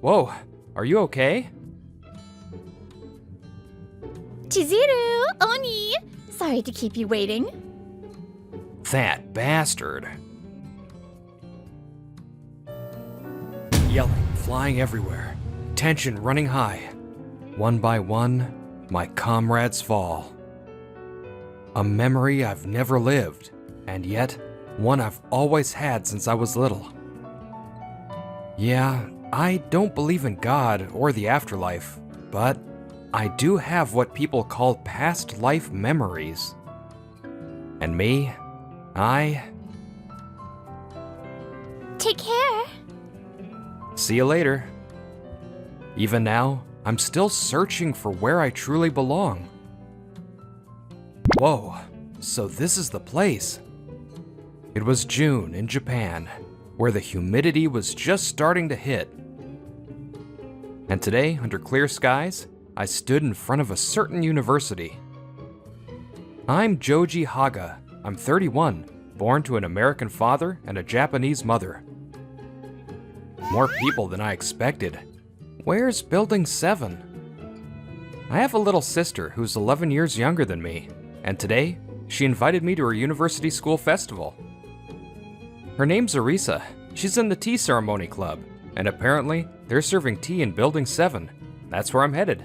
Whoa, are you okay? Chizuru! Oni! Sorry to keep you waiting. That bastard. Yelling, flying everywhere. Tension running high. One by one, my comrades fall. A memory I've never lived, and yet one I've always had since I was little. Yeah, I don't believe in God or the afterlife, but I do have what people call past life memories. And me, Take care. See you later. Even now, I'm still searching for where I truly belong. Whoa, so this is the place. It was June in Japan, where the humidity was just starting to hit. And today, under clear skies, I stood in front of a certain university. I'm Joji Haga. I'm 31, born to an American father and a Japanese mother. More people than I expected. Where's Building 7? I have a little sister who's 11 years younger than me, and today, she invited me to her university school festival. Her name's Arisa. She's in the tea ceremony club, and apparently, they're serving tea in Building 7. That's where I'm headed.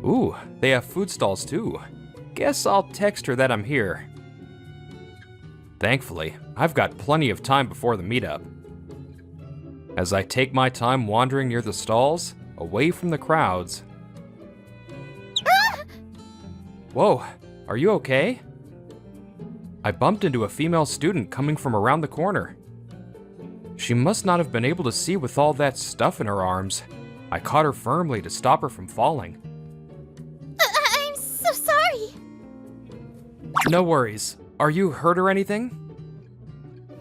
Ooh, they have food stalls too. Guess I'll text her that I'm here. Thankfully, I've got plenty of time before the meetup. As I take my time wandering near the stalls, away from the crowds. Whoa, are you okay? I bumped into a female student coming from around the corner. She must not have been able to see with all that stuff in her arms. I caught her firmly to stop her from falling. I'm so sorry. No worries. Are you hurt or anything?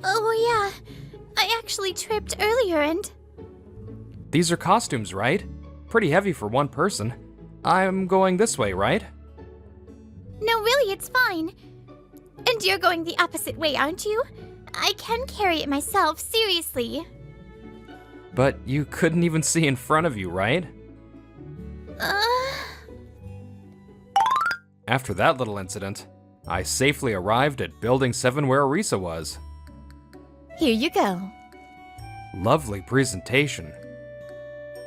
Oh yeah, I actually tripped earlier and... These are costumes, right? Pretty heavy for one person. I'm going this way, right? No, really, it's fine. And you're going the opposite way, aren't you? I can carry it myself, seriously. But you couldn't even see in front of you, right? After that little incident, I safely arrived at Building 7 where Arisa was. Here you go. Lovely presentation.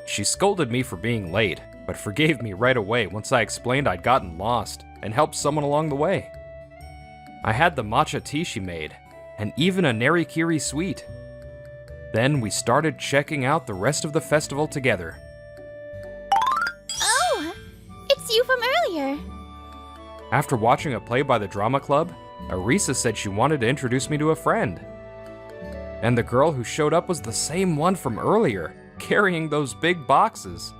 She scolded me for being late, but forgave me right away once I explained I'd gotten lost and helped someone along the way. I had the matcha tea she made, and even a nerikiri sweet. Then we started checking out the rest of the festival together. Oh, it's you from earlier. After watching a play by the drama club, Arisa said she wanted to introduce me to a friend. And the girl who showed up was the same one from earlier, carrying those big boxes.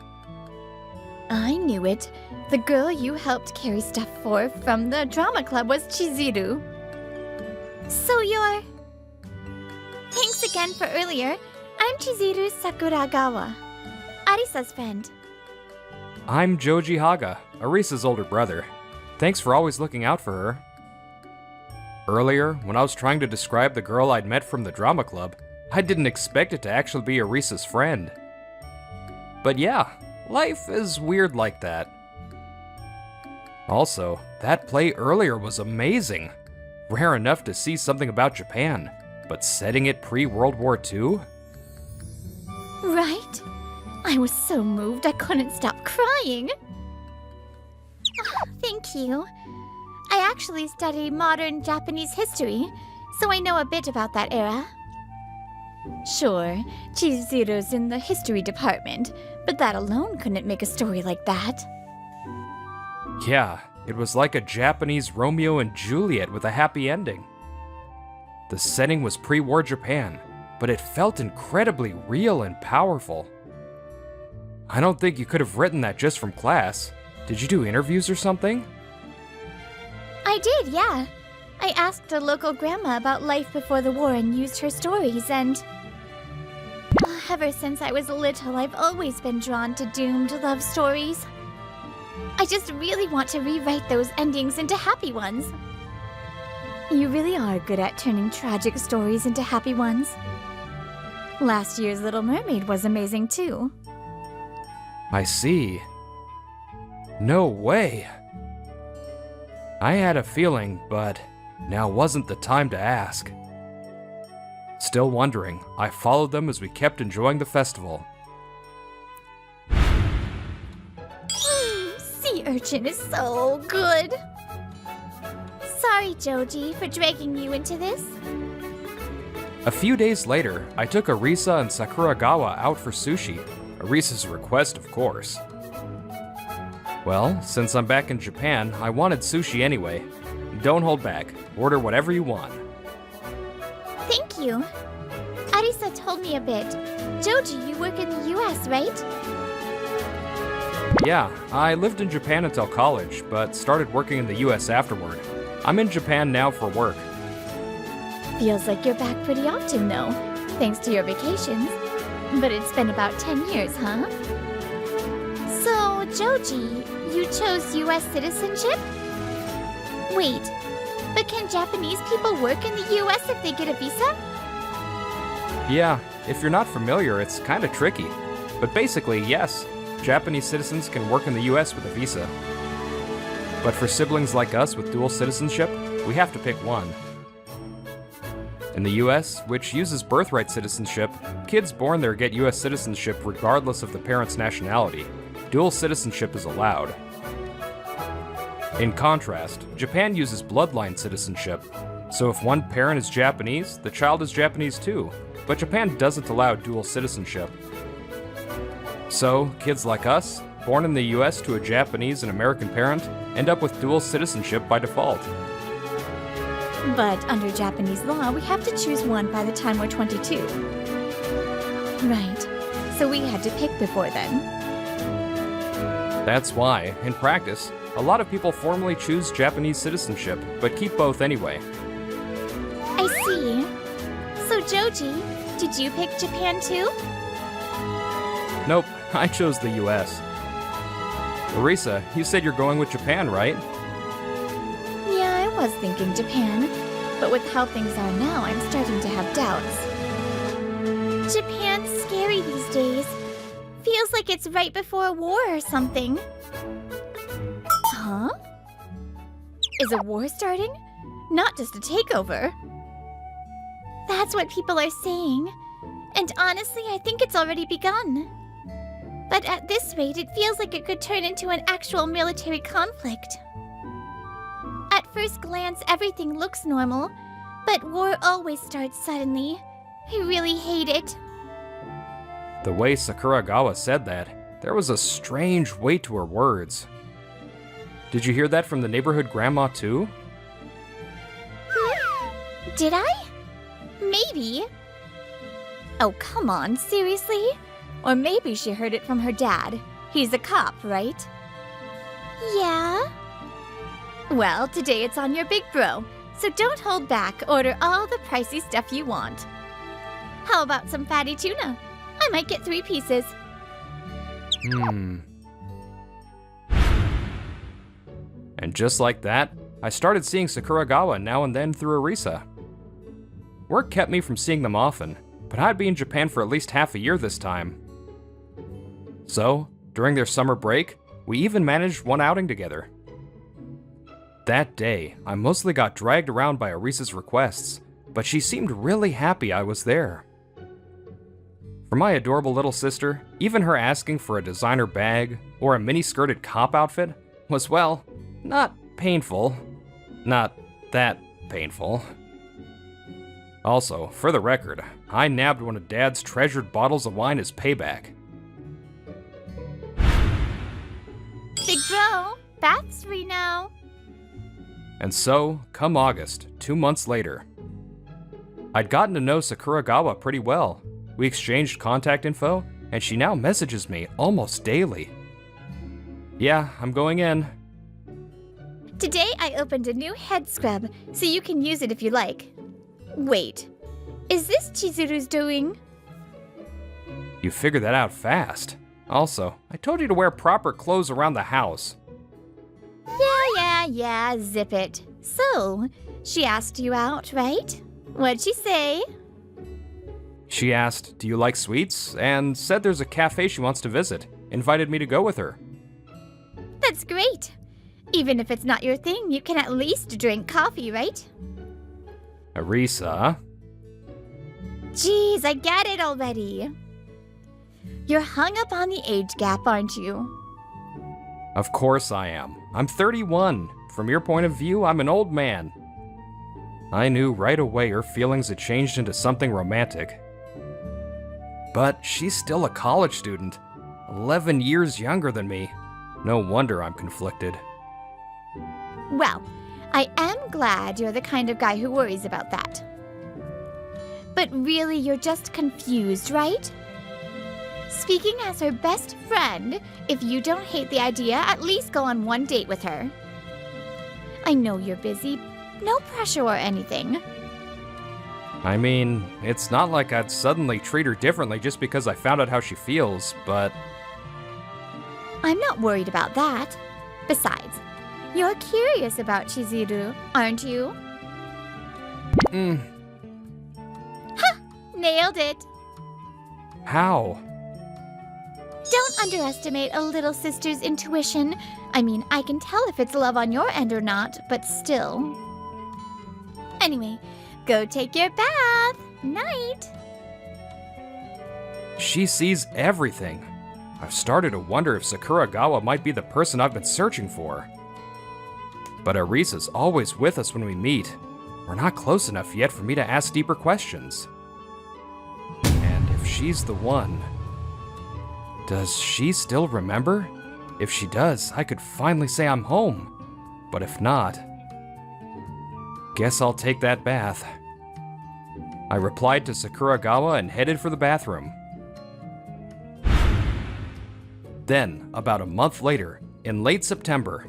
I knew it. The girl you helped carry stuff for from the drama club was Chizuru. So you're... Thanks again for earlier. I'm Chizuru Sakuragawa, Arisa's friend. I'm Joji Haga, Arisa's older brother. Thanks for always looking out for her. Earlier, when I was trying to describe the girl I'd met from the drama club, I didn't expect it to actually be Arisa's friend. But yeah, life is weird like that. Also, that play earlier was amazing. Rare enough to see something about Japan, but setting it pre-World War II? Right? I was so moved I couldn't stop crying. Thank you. I actually study modern Japanese history, so I know a bit about that era. Sure, Chizuru's in the history department, but that alone couldn't make a story like that. Yeah, it was like a Japanese Romeo and Juliet with a happy ending. The setting was pre-war Japan, but it felt incredibly real and powerful. I don't think you could have written that just from class. Did you do interviews or something? I did, yeah. I asked a local grandma about life before the war and used her stories, and... Ever since I was little, I've always been drawn to doomed love stories. I just really want to rewrite those endings into happy ones. You really are good at turning tragic stories into happy ones. Last year's Little Mermaid was amazing too. I see. No way. I had a feeling, but now wasn't the time to ask. Still wondering, I followed them as we kept enjoying the festival. Sea urchin is so good. Sorry, Joji, for dragging you into this. A few days later, I took Arisa and Sakuragawa out for sushi. Arisa's request, of course. Well, since I'm back in Japan, I wanted sushi anyway. Don't hold back. Order whatever you want. Thank you. Arisa told me a bit. Joji, you work in the US, right? Yeah, I lived in Japan until college, but started working in the US afterward. I'm in Japan now for work. Feels like you're back pretty often, though, thanks to your vacations. But it's been about 10 years, huh? So, Joji, you chose US citizenship? Wait, but can Japanese people work in the US if they get a visa? Yeah, if you're not familiar, it's kinda tricky. But basically, yes, Japanese citizens can work in the US with a visa. But for siblings like us with dual citizenship, we have to pick one. In the US, which uses birthright citizenship, kids born there get US citizenship regardless of the parent's nationality. Dual citizenship is allowed. In contrast, Japan uses bloodline citizenship. So if one parent is Japanese, the child is Japanese too. But Japan doesn't allow dual citizenship. So, kids like us, born in the US to a Japanese and American parent, end up with dual citizenship by default. But under Japanese law, we have to choose one by the time we're 22. Right. So we had to pick before then. That's why, in practice, a lot of people formally choose Japanese citizenship, but keep both anyway. I see. So Joji, did you pick Japan too? Nope, I chose the US. Arisa, you said you're going with Japan, right? Yeah, I was thinking Japan. But with how things are now, I'm starting to have doubts. Japan's scary these days. Feels like it's right before a war or something. Huh? Is a war starting? Not just a takeover. That's what people are saying. And honestly, I think it's already begun. But at this rate, it feels like it could turn into an actual military conflict. At first glance, everything looks normal, but war always starts suddenly. I really hate it. The way Sakuragawa said that, there was a strange weight to her words. Did you hear that from the neighborhood grandma too? Did I? Maybe. Oh, come on, seriously? Or maybe she heard it from her dad. He's a cop, right? Yeah. Well, today it's on your big bro, so don't hold back. Order all the pricey stuff you want. How about some fatty tuna? I might get 3 pieces. And just like that, I started seeing Sakuragawa now and then through Arisa. Work kept me from seeing them often, but I'd be in Japan for at least half a year this time. So, during their summer break, we even managed one outing together. That day, I mostly got dragged around by Arisa's requests, but she seemed really happy I was there. For my adorable little sister, even her asking for a designer bag or a mini-skirted cop outfit was, well, not painful. Not that painful. Also, for the record, I nabbed one of Dad's treasured bottles of wine as payback. Big bro, bath's free now. And so, come August, 2 months later, I'd gotten to know Sakuragawa pretty well. We exchanged contact info, and she now messages me almost daily. Yeah, I'm going in. Today I opened a new head scrub, so you can use it if you like. Wait, is this Chizuru's doing? You figured that out fast. Also, I told you to wear proper clothes around the house. Yeah, zip it. So, she asked you out, right? What'd she say? She asked, "Do you like sweets?" and said there's a cafe she wants to visit. Invited me to go with her. That's great. Even if it's not your thing, you can at least drink coffee, right? Arisa. Jeez, I get it already. You're hung up on the age gap, aren't you? Of course I am. I'm 31. From your point of view, I'm an old man. I knew right away her feelings had changed into something romantic. But she's still a college student, 11 years younger than me. No wonder I'm conflicted. Well, I am glad you're the kind of guy who worries about that. But really, you're just confused, right? Speaking as her best friend, if you don't hate the idea, at least go on one date with her. I know you're busy. No pressure or anything. I mean, it's not like I'd suddenly treat her differently just because I found out how she feels, but... I'm not worried about that. Besides, you're curious about Chizuru, aren't you? Ha! Nailed it! How? Don't underestimate a little sister's intuition. I mean, I can tell if it's love on your end or not, but still. Anyway, go take your bath. Night. She sees everything. I've started to wonder if Sakuragawa might be the person I've been searching for. But Arisa's always with us when we meet. We're not close enough yet for me to ask deeper questions. And if she's the one... Does she still remember? If she does, I could finally say I'm home. But if not... Guess I'll take that bath. I replied to Sakuragawa and headed for the bathroom. Then, about a month later, in late September...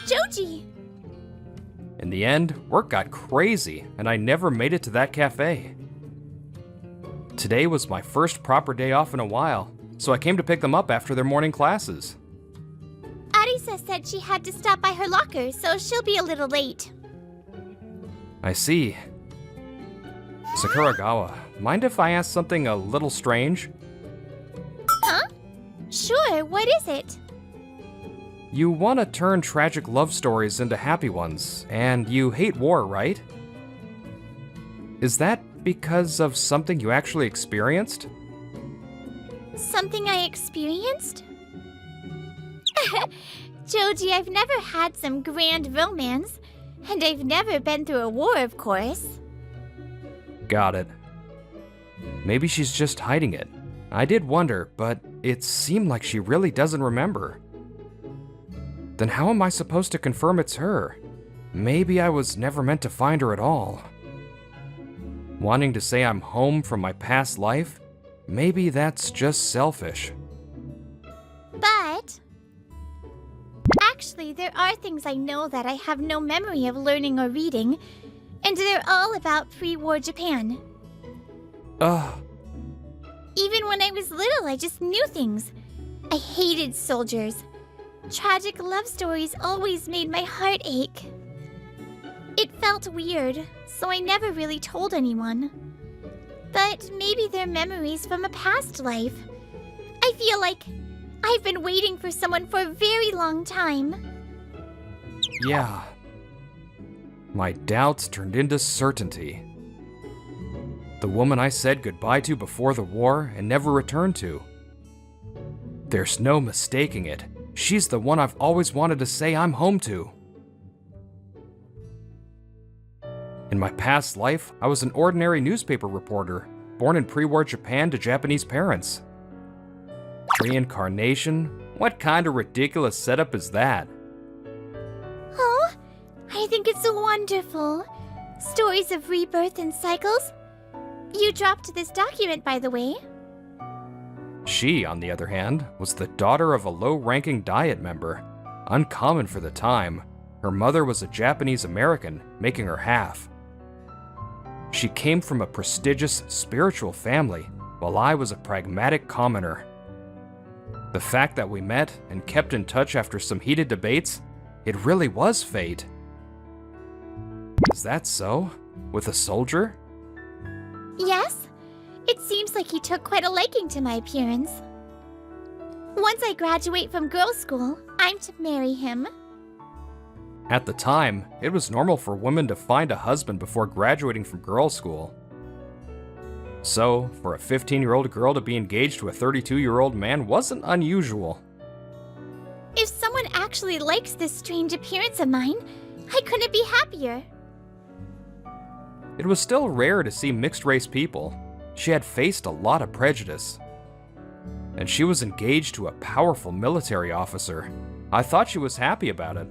Joji! In the end, work got crazy, and I never made it to that cafe. Today was my first proper day off in a while, so I came to pick them up after their morning classes. Arisa said she had to stop by her locker, so she'll be a little late. I see. Sakuragawa, mind if I ask something a little strange? Huh? Sure, what is it? You want to turn tragic love stories into happy ones, and you hate war, right? Is that because of something you actually experienced? Something I experienced? Joji, I've never had some grand romance, and I've never been through a war, of course. Got it. Maybe she's just hiding it. I did wonder, but it seemed like she really doesn't remember. Then how am I supposed to confirm it's her? Maybe I was never meant to find her at all. Wanting to say I'm home from my past life? Maybe that's just selfish. But... actually, there are things I know that I have no memory of learning or reading, and they're all about pre-war Japan. Even when I was little, I just knew things. I hated soldiers. Tragic love stories always made my heart ache. It felt weird, so I never really told anyone. But maybe they're memories from a past life. I feel like I've been waiting for someone for a very long time. Yeah. My doubts turned into certainty. The woman I said goodbye to before the war and never returned to. There's no mistaking it. She's the one I've always wanted to say I'm home to. In my past life, I was an ordinary newspaper reporter, born in pre-war Japan to Japanese parents. Reincarnation? What kind of ridiculous setup is that? Oh, I think it's wonderful. Stories of rebirth and cycles. You dropped this document, by the way. She, on the other hand, was the daughter of a low-ranking Diet member. Uncommon for the time. Her mother was a Japanese American, making her half. She came from a prestigious spiritual family, while I was a pragmatic commoner. The fact that we met and kept in touch after some heated debates, it really was fate. Is that so? With a soldier? Yes? It seems like he took quite a liking to my appearance. Once I graduate from girls' school, I'm to marry him. At the time, it was normal for women to find a husband before graduating from girls' school. So, for a 15-year-old girl to be engaged to a 32-year-old man wasn't unusual. If someone actually likes this strange appearance of mine, I couldn't be happier. It was still rare to see mixed-race people. She had faced a lot of prejudice. And she was engaged to a powerful military officer. I thought she was happy about it.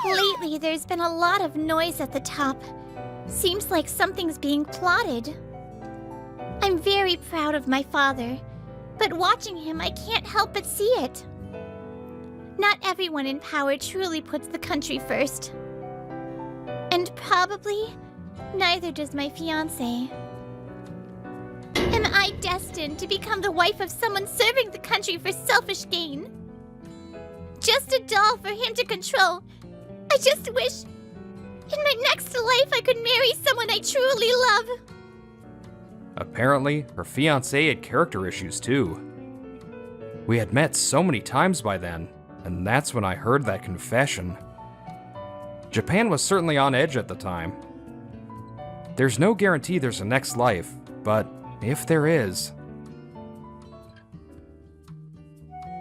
Lately, there's been a lot of noise at the top. Seems like something's being plotted. I'm very proud of my father, but watching him, I can't help but see it. Not everyone in power truly puts the country first. And probably, neither does my fiancé. Am I destined to become the wife of someone serving the country for selfish gain? Just a doll for him to control. I just wish in my next life I could marry someone I truly love. Apparently, her fiancé had character issues too. We had met so many times by then, and that's when I heard that confession. Japan was certainly on edge at the time. There's no guarantee there's a next life, but if there is...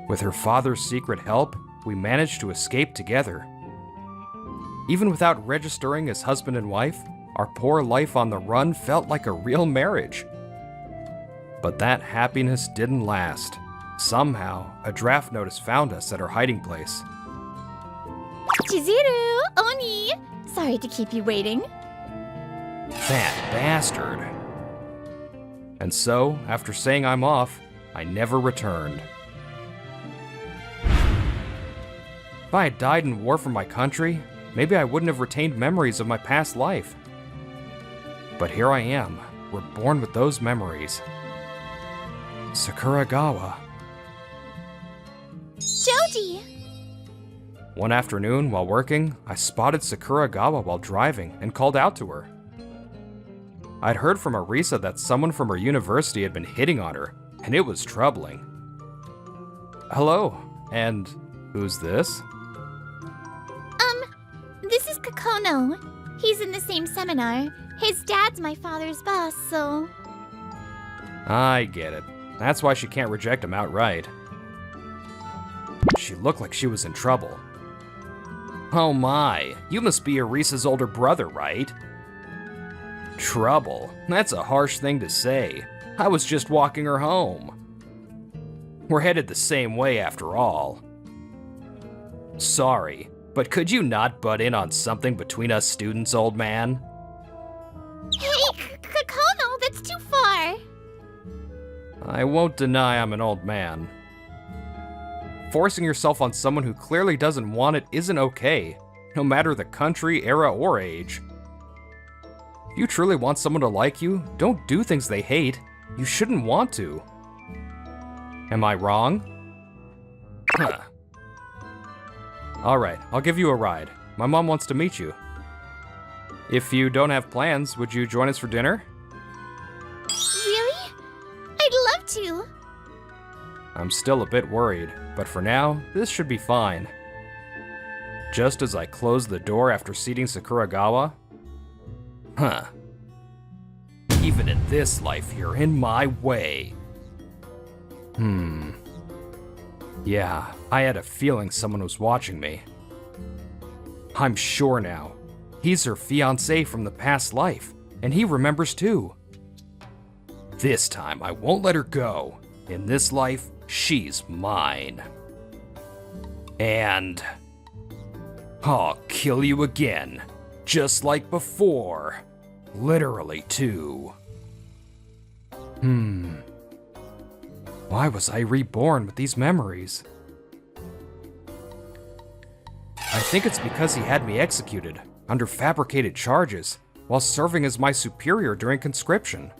With her father's secret help, we managed to escape together. Even without registering as husband and wife, our poor life on the run felt like a real marriage. But that happiness didn't last. Somehow, a draft notice found us at our hiding place. Chizuru, Oni! Sorry to keep you waiting. That bastard. And so, after saying I'm off, I never returned. If I had died in war for my country, maybe I wouldn't have retained memories of my past life. But here I am, reborn with those memories. Sakuragawa. Joji! One afternoon, while working, I spotted Sakuragawa while driving and called out to her. I'd heard from Arisa that someone from her university had been hitting on her, and it was troubling. Hello, and who's this? This is Kakono. He's in the same seminar. His dad's my father's boss, so... I get it. That's why she can't reject him outright. She looked like she was in trouble. Oh my, you must be Arisa's older brother, right? Trouble? That's a harsh thing to say. I was just walking her home. We're headed the same way after all. Sorry, but could you not butt in on something between us students, old man? Hey, Kakono, that's too far! I won't deny I'm an old man. Forcing yourself on someone who clearly doesn't want it isn't okay, no matter the country, era, or age. If you truly want someone to like you, don't do things they hate. You shouldn't want to. Am I wrong? Huh. Alright, I'll give you a ride. My mom wants to meet you. If you don't have plans, would you join us for dinner? Really? I'd love to. I'm still a bit worried, but for now, this should be fine. Just as I closed the door after seating Sakuragawa... Huh. Even in this life, you're in my way. Yeah, I had a feeling someone was watching me. I'm sure now. He's her fiancé from the past life, and he remembers too. This time, I won't let her go. In this life, she's mine. And... I'll kill you again, just like before. Literally, too. Why was I reborn with these memories? I think it's because he had me executed, under fabricated charges, while serving as my superior during conscription.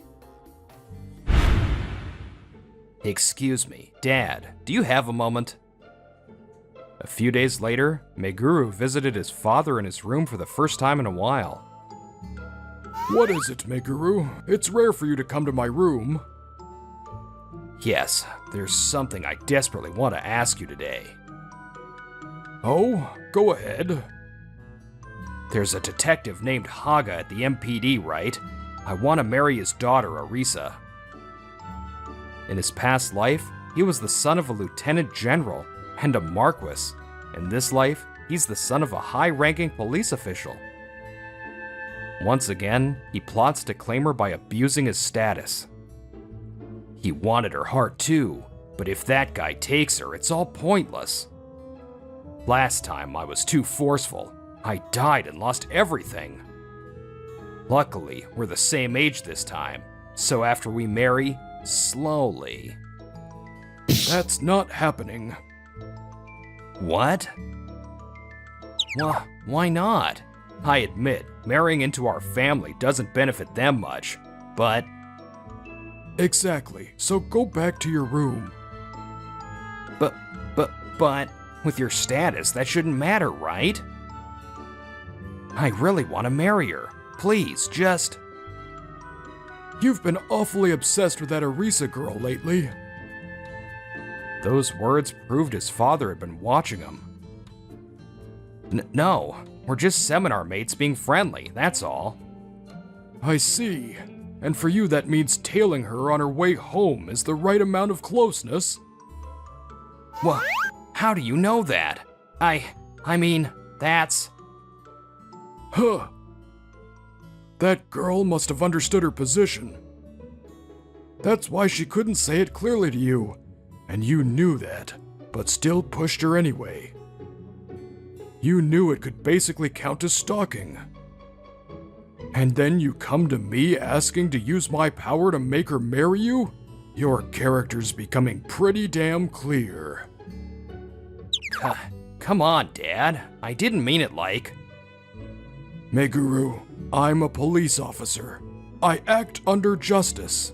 Excuse me, Dad, do you have a moment? A few days later, Meguru visited his father in his room for the first time in a while. What is it, Meguru? It's rare for you to come to my room. Yes, there's something I desperately want to ask you today. Oh, go ahead. There's a detective named Haga at the MPD, right? I want to marry his daughter, Arisa. In his past life, he was the son of a lieutenant general and a marquis. In this life, he's the son of a high-ranking police official. Once again, he plots to claim her by abusing his status. He wanted her heart too, but if that guy takes her, it's all pointless. Last time I was too forceful. I died and lost everything. Luckily, we're the same age this time, so after we marry, slowly. That's not happening. What? Why not? I admit, marrying into our family doesn't benefit them much, but... Exactly, so go back to your room. But, with your status, that shouldn't matter, right? I really want to marry her. Please, just... You've been awfully obsessed with that Arisa girl lately. Those words proved his father had been watching him. No, we're just seminar mates being friendly, that's all. I see. And for you that means tailing her on her way home is the right amount of closeness? What? How do you know that? I mean, that's... Huh. That girl must have understood her position. That's why she couldn't say it clearly to you, and you knew that, but still pushed her anyway. You knew it could basically count as stalking. And then you come to me asking to use my power to make her marry you? Your character's becoming pretty damn clear. Come on, Dad. I didn't mean it like... Meguru, I'm a police officer. I act under justice.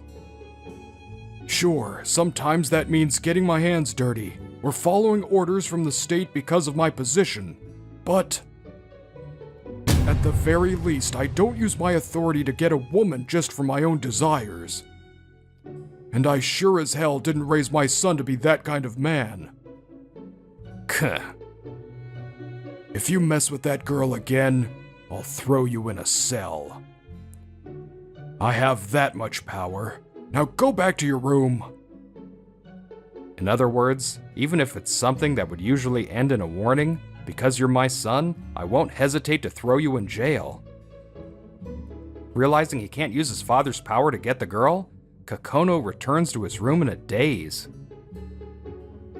Sure, sometimes that means getting my hands dirty, or following orders from the state because of my position, but... at the very least, I don't use my authority to get a woman just for my own desires. And I sure as hell didn't raise my son to be that kind of man. If you mess with that girl again, I'll throw you in a cell. I have that much power. Now go back to your room. In other words, even if it's something that would usually end in a warning, because you're my son, I won't hesitate to throw you in jail. Realizing he can't use his father's power to get the girl, Kakono returns to his room in a daze.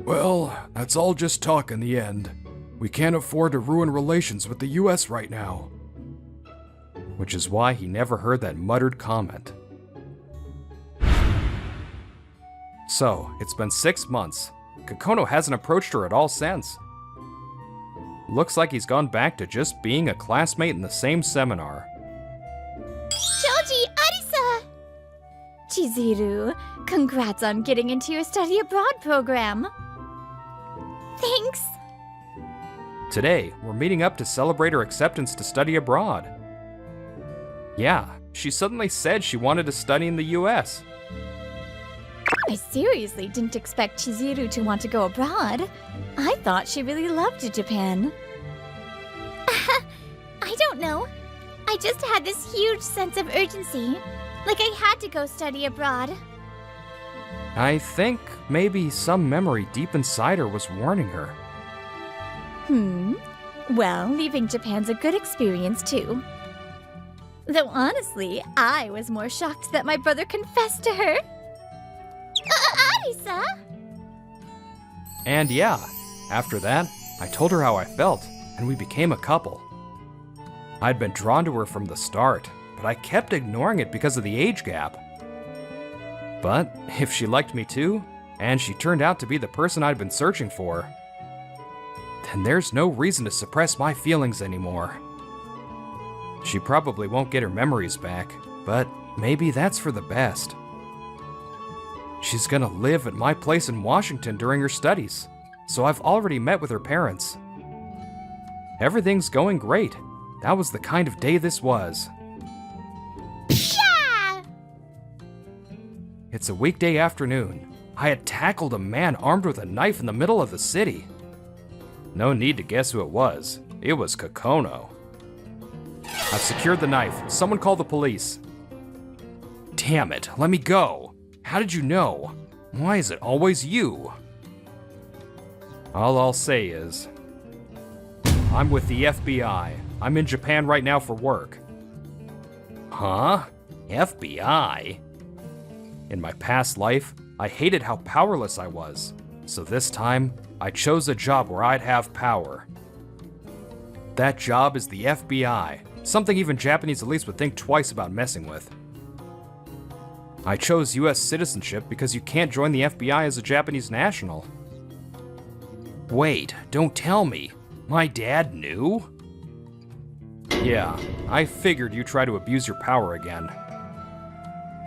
Well, that's all just talk in the end. We can't afford to ruin relations with the US right now. Which is why he never heard that muttered comment. So, it's been 6 months. Kakono hasn't approached her at all since. Looks like he's gone back to just being a classmate in the same seminar. Choji, Arisa! Chizuru, congrats on getting into your study abroad program. Thanks. Today, we're meeting up to celebrate her acceptance to study abroad. Yeah, she suddenly said she wanted to study in the US. I seriously didn't expect Chizuru to want to go abroad. I thought she really loved Japan. I don't know. I just had this huge sense of urgency. Like I had to go study abroad. I think maybe some memory deep inside her was warning her. Well, leaving Japan's a good experience too. Though honestly, I was more shocked that my brother confessed to her. Arisa! And yeah, after that, I told her how I felt, and we became a couple. I'd been drawn to her from the start, but I kept ignoring it because of the age gap. But if she liked me too, and she turned out to be the person I'd been searching for, then there's no reason to suppress my feelings anymore. She probably won't get her memories back, but maybe that's for the best. She's gonna live at my place in Washington during her studies, so I've already met with her parents. Everything's going great. That was the kind of day this was. It's a weekday afternoon. I had tackled a man armed with a knife in the middle of the city. No need to guess who it was. It was Kakono. I've secured the knife. Someone call the police. Damn it, let me go. How did you know? Why is it always you? All I'll say is, I'm with the FBI. I'm in Japan right now for work. Huh? FBI? In my past life, I hated how powerless I was. So this time, I chose a job where I'd have power. That job is the FBI, something even Japanese elites would think twice about messing with. I chose US citizenship because you can't join the FBI as a Japanese national. Wait, don't tell me. My dad knew? Yeah, I figured you try to abuse your power again.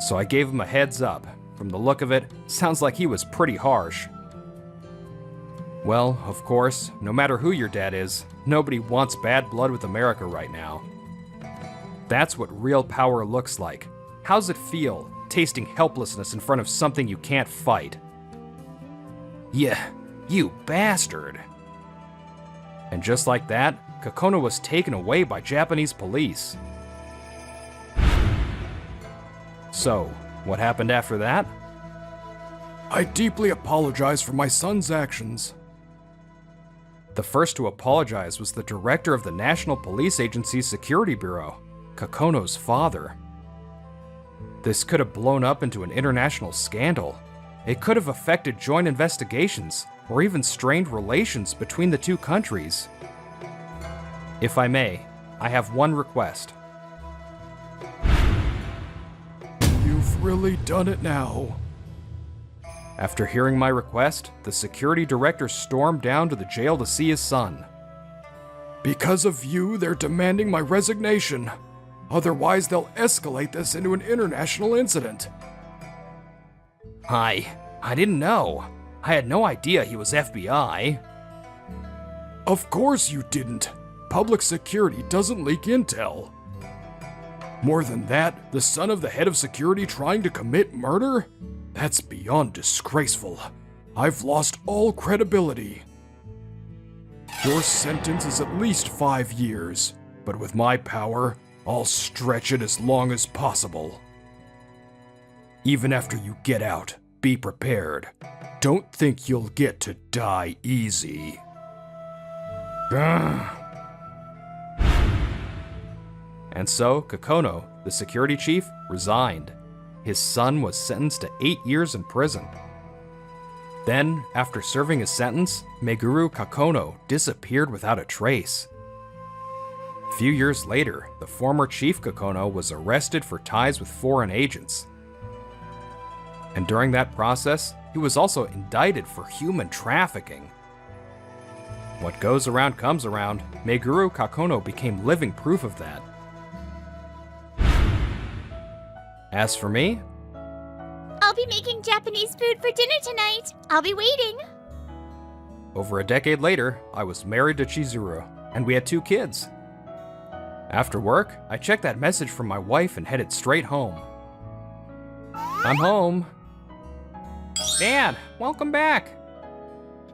So I gave him a heads up. From the look of it, sounds like he was pretty harsh. Well, of course, no matter who your dad is, nobody wants bad blood with America right now. That's what real power looks like. How's it feel, tasting helplessness in front of something you can't fight? Yeah, you bastard. And just like that, Kakono was taken away by Japanese police. So, what happened after that? I deeply apologize for my son's actions. The first to apologize was the director of the National Police Agency's Security Bureau, Kakono's father. This could have blown up into an international scandal. It could have affected joint investigations, or even strained relations between the two countries. If I may, I have one request. You've really done it now. After hearing my request, the security director stormed down to the jail to see his son. Because of you, they're demanding my resignation. Otherwise, they'll escalate this into an international incident. I didn't know. I had no idea he was FBI. Of course you didn't. Public security doesn't leak intel. More than that, the son of the head of security trying to commit murder? That's beyond disgraceful. I've lost all credibility. Your sentence is at least 5 years, but with my power, I'll stretch it as long as possible. Even after you get out, be prepared. Don't think you'll get to die easy. And so, Kakono, the security chief, resigned. His son was sentenced to 8 years in prison. Then, after serving his sentence, Meguru Kakono disappeared without a trace. A few years later, the former Chief Kakono was arrested for ties with foreign agents. And during that process, he was also indicted for human trafficking. What goes around comes around. Meguru Kakono became living proof of that. As for me, I'll be making Japanese food for dinner tonight. I'll be waiting. over a decade later, I was married to Chizuru, and we had 2 kids. After work, I checked that message from my wife and headed straight home. I'm home. Dad, welcome back.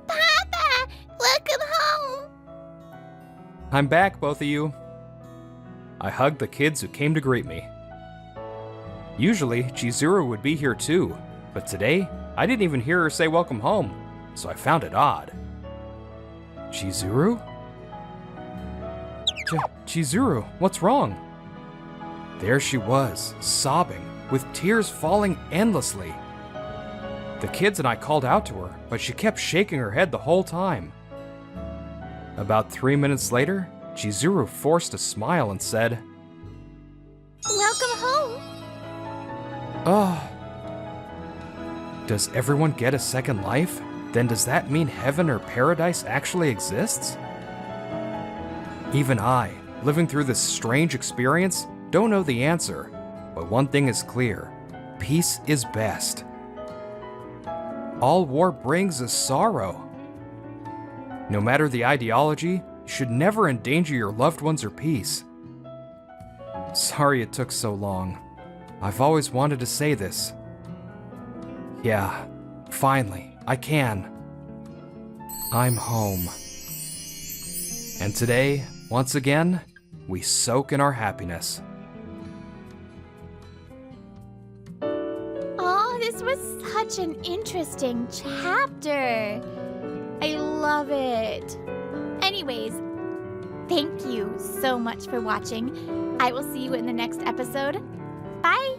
Papa, welcome home. I'm back, both of you. I hugged the kids who came to greet me. Usually, Chizuru would be here too, but today, I didn't even hear her say welcome home, so I found it odd. Chizuru? Chizuru, what's wrong? There she was, sobbing, with tears falling endlessly. The kids and I called out to her, but she kept shaking her head the whole time. About 3 minutes later, Chizuru forced a smile and said, Welcome home. "Oh. Does everyone get a second life? Then does that mean heaven or paradise actually exists?" Even I, living through this strange experience, don't know the answer, but one thing is clear: peace is best. All war brings is sorrow. No matter the ideology, you should never endanger your loved ones or peace. Sorry it took so long. I've always wanted to say this. Yeah, finally, I can. I'm home. And today, once again, we soak in our happiness. Oh, this was such an interesting chapter. I love it. Anyways, thank you so much for watching. I will see you in the next episode. Bye!